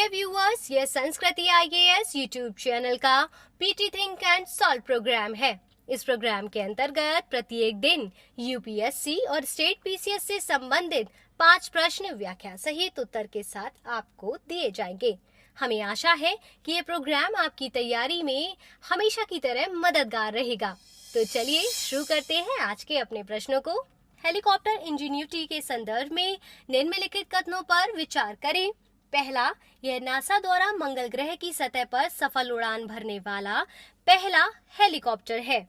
Dear viewers, ये Sanskriti IAS YouTube channel का PT think and solve program है। इस प्रोग्राम के अंतर्गत प्रत्येक दिन यूपीएससी और स्टेट पीसीएस से संबंधित 5 प्रश्न व्याख्या सहित उत्तर के साथ आपको दिए जाएंगे। हमें आशा है कि ये प्रोग्राम आपकी तैयारी में हमेशा की तरह मददगार रहेगा। तो चलिए शुरू करते हैं आज के अपने प्रश्नों को। हेलीकॉप्टर इंजीनियरिटी के संदर्भ में निम्नलिखित कथनों पर विचार करें। पहला, यह नासा द्वारा मंगल ग्रह की सतह पर सफल उड़ान भरने वाला पहला हेलीकॉप्टर है।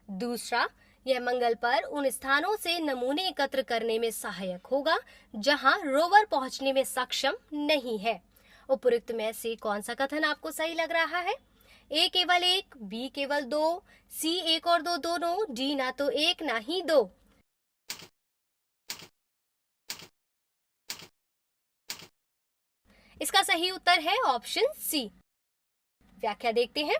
दूसरा, यह मंगल पर उन स्थानों से नमूने एकत्र करने में सहायक होगा जहां रोवर पहुंचने में सक्षम नहीं है। उपरोक्त में से कौन सा कथन आपको सही लग रहा है? ए केवल एक, बी केवल दो, सी एक और दो दोनों, डी ना तो एक ना ही दो। इसका सही उत्तर है ऑप्शन सी। व्याख्या देखते हैं।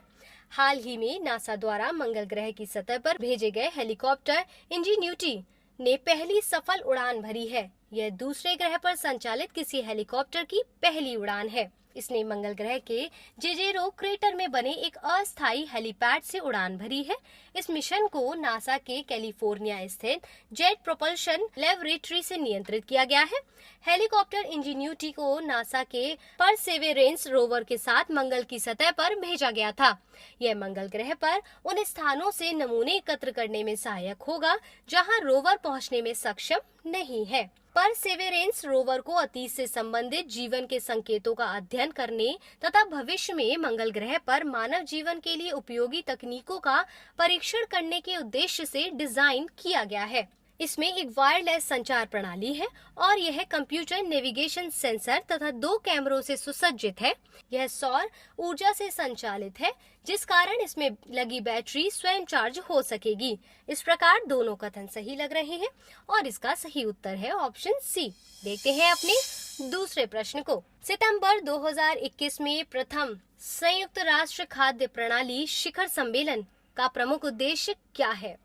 हाल ही में नासा द्वारा मंगल ग्रह की सतह पर भेजे गए हेलीकॉप्टर इंजीन्यूटी ने पहली सफल उड़ान भरी है। यह दूसरे ग्रह पर संचालित किसी हेलीकॉप्टर की पहली उड़ान है। इसने मंगल ग्रह के जेजेरो क्रेटर में बने एक अस्थायी हेलीपैड से उड़ान भरी है। इस मिशन को नासा के कैलिफोर्निया स्थित जेट प्रोपल्शन लेबोरेटरी से नियंत्रित किया गया है। हेलीकॉप्टर इंजीन्यूटी को नासा के परसेवेरेंस रोवर के साथ मंगल की सतह पर भेजा गया था। यह मंगल ग्रह पर उन स्थानों से नमूने एकत्र करने में सहायक होगा जहां रोवर पहुंचने में सक्षम नहीं है। परसेवेरेंस रोवर को अतीत से संबंधित जीवन के संकेतों का अध्ययन करने तथा भविष्य में मंगल ग्रह पर मानव जीवन के लिए उपयोगी तकनीकों का परीक्षण करने के उद्देश्य से डिजाइन किया गया है। इसमें एक वायरलेस संचार प्रणाली है और यह कंप्यूटर नेविगेशन सेंसर तथा 2 कैमरों से सुसज्जित है। यह सौर ऊर्जा से संचालित है, जिस कारण इसमें लगी बैटरी स्वयं चार्ज हो सकेगी। इस प्रकार दोनों कथन सही लग रहे हैं और इसका सही उत्तर है ऑप्शन सी। देखते हैं अपने दूसरे प्रश्न को। सितंबर 2021 में प्रथम संयुक्त राष्ट्र खाद्य प्रणाली शिखर सम्मेलन का प्रमुख उद्देश्य क्या है?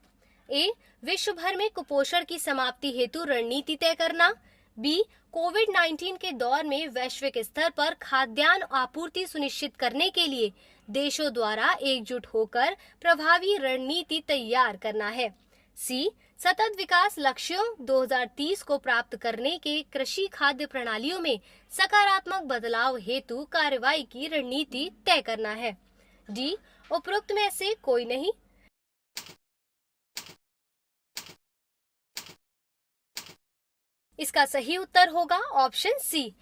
ए, विश्व भर में कुपोषण की समाप्ति हेतु रणनीति तय करना। बी, कोविड-19 के दौर में वैश्विक स्तर पर खाद्यान्न आपूर्ति सुनिश्चित करने के लिए देशों द्वारा एकजुट होकर प्रभावी रणनीति तैयार करना है। सी, सतत विकास लक्ष्यों 2030 को प्राप्त करने के कृषि खाद्य प्रणालियों में सकारात्मक बदलाव हेतु कार्रवाई की रणनीति तय करना है। डी, उपरोक्त में से कोई नहीं। इसका सही उत्तर होगा ऑप्शन सी।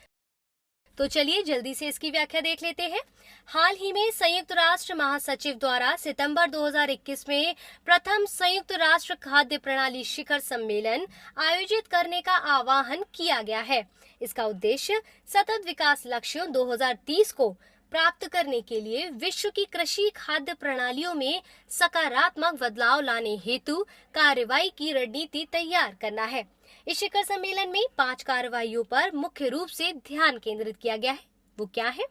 तो चलिए जल्दी से इसकी व्याख्या देख लेते हैं। हाल ही में संयुक्त राष्ट्र महासचिव द्वारा सितंबर 2021 में प्रथम संयुक्त राष्ट्र खाद्य प्रणाली शिखर सम्मेलन आयोजित करने का आह्वान किया गया है। इसका उद्देश्य सतत विकास लक्ष्यों 2030 को प्राप्त करने के लिए विश्व की कृषि खाद्य प्रणालियों में सकारात्मक बदलाव लाने हेतु कार्रवाई की रणनीति तैयार करना है। इस शिखर सम्मेलन में 5 कार्रवाइयों पर मुख्य रूप से ध्यान केंद्रित किया गया है। वो क्या है?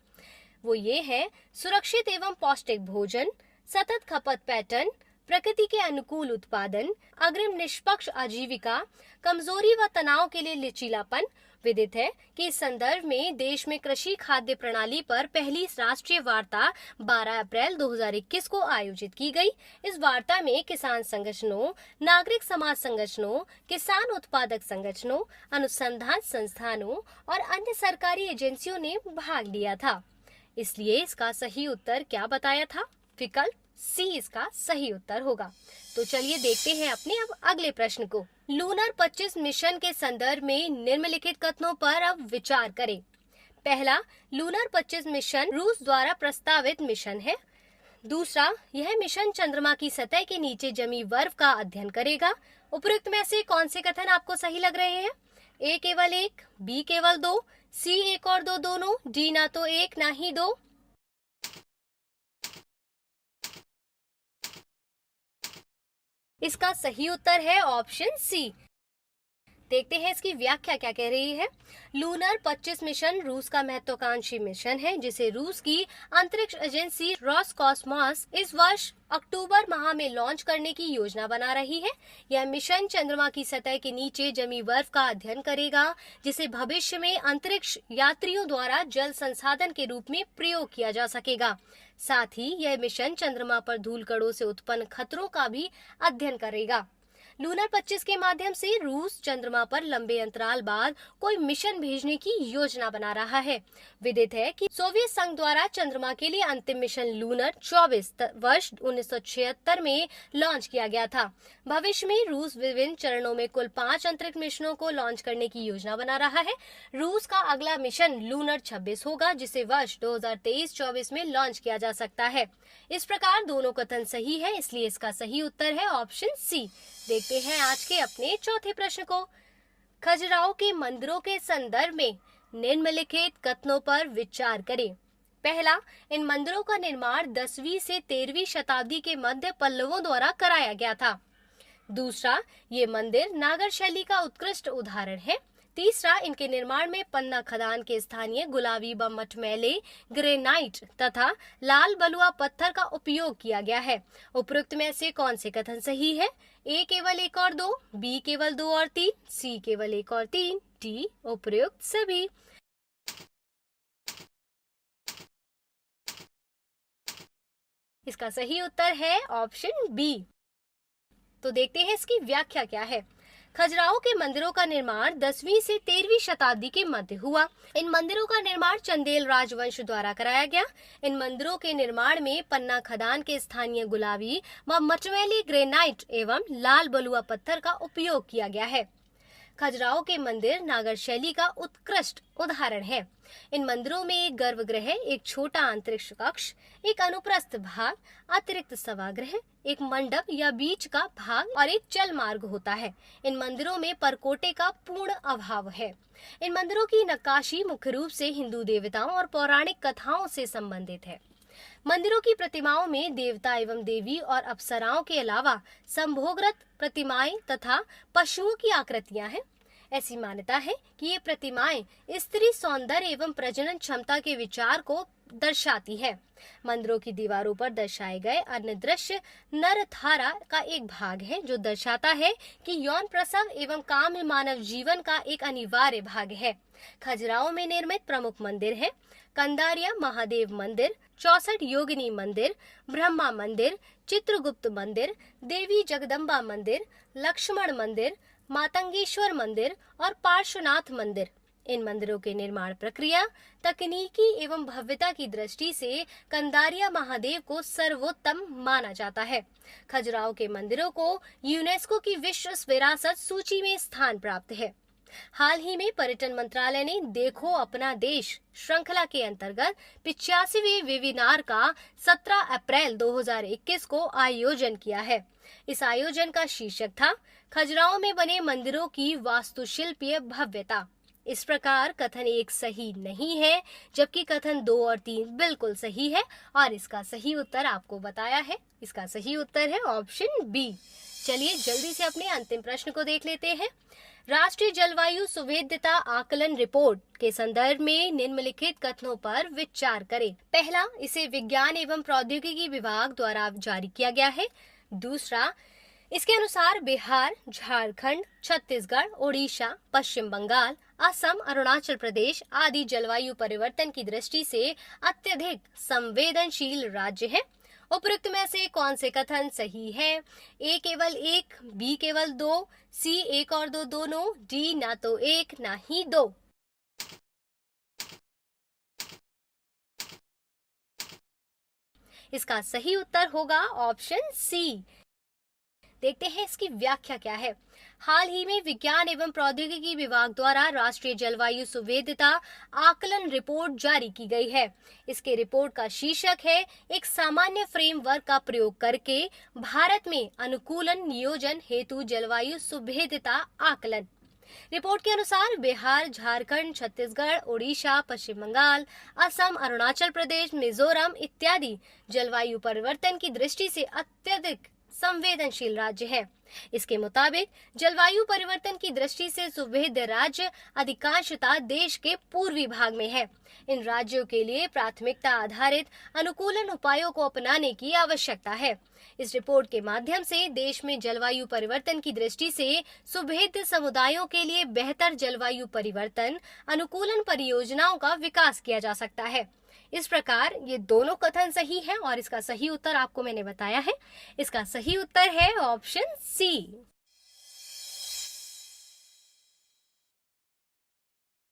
वो ये है: सुरक्षित एवं पौष्टिक भोजन, सतत खपत पैटर्न, प्रकृति के अनुकूल उत्पादन, अग्रिम निष्पक्ष आजीविका, कमजोरी व तनाव के लिए लचीलापन। विदित है कि इस संदर्भ में देश में कृषि खाद्य प्रणाली पर पहली राष्ट्रीय वार्ता 12 अप्रैल 2021 को आयोजित की गई। इस वार्ता में किसान संगठनों, नागरिक समाज संगठनों, किसान उत्पादक संगठनों, अनुसंधान संस्थानों और अन्य सरकारी एजेंसियों ने भाग लिया था। इसलिए इसका सही उत्तर क्या बताया था? विकल्प सी इसका सही उत्तर होगा। तो चलिए देखते हैं अपने अब अगले प्रश्न को। लूनर 25 मिशन के संदर्भ में निम्नलिखित कथनों पर अब विचार करें। पहला, लूनर 25 मिशन रूस द्वारा प्रस्तावित मिशन है। दूसरा, यह मिशन चंद्रमा की सतह के नीचे जमी बर्फ का अध्ययन करेगा। उपरोक्त में से कौन से कथन आपको सही लग रहे हैं? ए केवल एक, बी केवल दो, सी एक और दो दोनों, डी ना तो एक ना ही दो। इसका सही उत्तर है ऑप्शन सी। देखते हैं इसकी व्याख्या क्या कह रही है। लूनर 25 मिशन रूस का महत्वाकांक्षी मिशन है जिसे रूस की अंतरिक्ष एजेंसी रोसकॉसमॉस इस वर्ष अक्टूबर माह में लॉन्च करने की योजना बना रही है। यह मिशन चंद्रमा की सतह के नीचे जमी बर्फ का अध्ययन करेगा जिसे भविष्य में अंतरिक्ष यात्रियों द्वारा जल संसाधन के रूप में प्रयोग किया जा सकेगा। साथ ही यह मिशन चंद्रमा पर धूलकणों से उत्पन्न खतरों का भी अध्ययन करेगा। लूनर 25 के माध्यम से रूस चंद्रमा पर लंबे अंतराल बाद कोई मिशन भेजने की योजना बना रहा है। विदित है कि सोवियत संघ द्वारा चंद्रमा के लिए अंतिम मिशन लूनर 24 वर्ष 1976 में लॉन्च किया गया था। भविष्य में रूस विभिन्न चरणों में कुल 5 अंतरिक्ष मिशनों को लॉन्च करने की योजना बना रहा है। रूस का अगला मिशन लूनर 26 होगा जिसे वर्ष 2023-24 में लॉन्च किया जा सकता है। इस प्रकार दोनों कथन सही है, इसलिए इसका सही उत्तर है ऑप्शन सी। देखते हैं आज के अपने चौथे प्रश्न को। खजुराहो के मंदिरों के संदर्भ में निम्नलिखित कथनों पर विचार करें। पहला, इन मंदिरों का निर्माण 10वीं से 13वीं शताब्दी के मध्य पल्लवों द्वारा कराया गया था। दूसरा, ये मंदिर नागर शैली का उत्कृष्ट उदाहरण है। तीसरा, इनके निर्माण में पन्ना खदान के स्थानीय गुलाबी व मटमैले ग्रेनाइट तथा लाल बलुआ पत्थर का उपयोग किया गया है। उपरोक्त में से कौन से कथन सही है? ए केवल 1 और 2, बी केवल 2 और 3, सी केवल 1 और 3, डी उपरोक्त सभी। इसका सही उत्तर है ऑप्शन बी। तो देखते हैं इसकी व्याख्या क्या है। खजुराहो के मंदिरों का निर्माण 10वीं से 13वीं शताब्दी के मध्य हुआ। इन मंदिरों का निर्माण चंदेल राजवंश द्वारा कराया गया। इन मंदिरों के निर्माण में पन्ना खदान के स्थानीय गुलाबी व मटमैली ग्रेनाइट एवं लाल बलुआ पत्थर का उपयोग किया गया है। खजुराहो के मंदिर नागर शैली का उत्कृष्ट उदाहरण है। इन मंदिरों में एक गर्भगृह, एक छोटा अंतरिक्ष कक्ष, एक अनुप्रस्थ भाग, अतिरिक्त सभागृह, एक मंडप या बीच का भाग और एक चल मार्ग होता है। इन मंदिरों में परकोटे का पूर्ण अभाव है। इन मंदिरों की नक्काशी मुख्य रूप से हिंदू देवताओं और पौराणिक कथाओं से संबंधित है। मंदिरों की प्रतिमाओं में देवता एवं देवी और अप्सराओं के अलावा संभोगरत प्रतिमाएं तथा पशुओं की आकृतियां हैं। ऐसी मान्यता है कि ये प्रतिमाएं स्त्री सौंदर्य एवं प्रजनन क्षमता के विचार को दर्शाती है। मंदिरों की दीवारों पर दर्शाए गए अन्य दृश्य नरधारा का एक भाग है जो दर्शाता है कि यौन प्रसव एवं काम मानव जीवन का एक अनिवार्य भाग है। खजुराहो में निर्मित प्रमुख मंदिर है कंदारिया महादेव मंदिर, 64 योगिनी मंदिर, ब्रह्मा मंदिर, चित्रगुप्त मंदिर, देवी जगदम्बा मंदिर, लक्ष्मण मंदिर, मातंगेश्वर मंदिर और पार्श्वनाथ मंदिर। इन मंदिरों के निर्माण प्रक्रिया, तकनीकी एवं भव्यता की दृष्टि से कंदारिया महादेव को सर्वोत्तम माना जाता है। खजुराहो के मंदिरों को यूनेस्को की विश्व विरासत सूची में स्थान प्राप्त है। हाल ही में पर्यटन मंत्रालय ने देखो अपना देश श्रृंखला के अंतर्गत 85वें वेबिनार का 17 अप्रैल 2021 को आयोजन किया है। इस आयोजन का शीर्षक था खजुराहो में बने मंदिरों की वास्तुशिल्पीय भव्यता। इस प्रकार कथन 1 सही नहीं है, जबकि कथन 2 और 3 बिल्कुल सही है और इसका सही उत्तर आपको बताया है। इसका सही उत्तर है ऑप्शन बी। चलिए जल्दी से अपने अंतिम प्रश्न को देख लेते हैं। राष्ट्रीय जलवायु सुवेद्यता आकलन रिपोर्ट के संदर्भ में निम्नलिखित कथनों पर विचार करें। पहला, इसे विज्ञान एवं प्रौद्योगिकी विभाग द्वारा जारी किया गया है। दूसरा, इसके अनुसार बिहार, झारखंड, छत्तीसगढ़, ओडिशा, पश्चिम बंगाल, असम, अरुणाचल प्रदेश आदि जलवायु परिवर्तन की दृष्टि से अत्यधिक संवेदनशील राज्य है। उपरोक्त में से कौन से कथन सही है? ए केवल 1, बी केवल 2, सी 1 और 2 दोनों, डी ना तो 1 ना ही 2। इसका सही उत्तर होगा ऑप्शन सी। देखते हैं इसकी व्याख्या क्या है। हाल ही में विज्ञान एवं प्रौद्योगिकी विभाग द्वारा राष्ट्रीय जलवायु सुवेद्यता आकलन रिपोर्ट जारी की गई है। इसके रिपोर्ट का शीर्षक है एक सामान्य फ्रेमवर्क का प्रयोग करके भारत में अनुकूलन नियोजन हेतु जलवायु सुवेद्यता आकलन। रिपोर्ट के अनुसार बिहार, झारखंड, छत्तीसगढ़, ओडिशा, पश्चिम बंगाल, असम, अरुणाचल प्रदेश, मिजोरम इत्यादि जलवायु परिवर्तन की दृष्टि से अत्यधिक संवेदनशील राज्य है। इसके मुताबिक जलवायु परिवर्तन की दृष्टि से सुविध राज्य अधिकांशतः देश के पूर्वी भाग में है। इन राज्यों के लिए प्राथमिकता आधारित अनुकूलन उपायों को अपनाने की आवश्यकता है। इस रिपोर्ट के माध्यम से देश में जलवायु परिवर्तन की दृष्टि से सुभेद्य समुदायों के लिए बेहतर जलवायु परिवर्तन अनुकूलन परियोजनाओं का विकास किया जा सकता है। इस प्रकार ये दोनों कथन सही है और इसका सही उत्तर आपको मैंने बताया है। इसका सही उत्तर है ऑप्शन सी।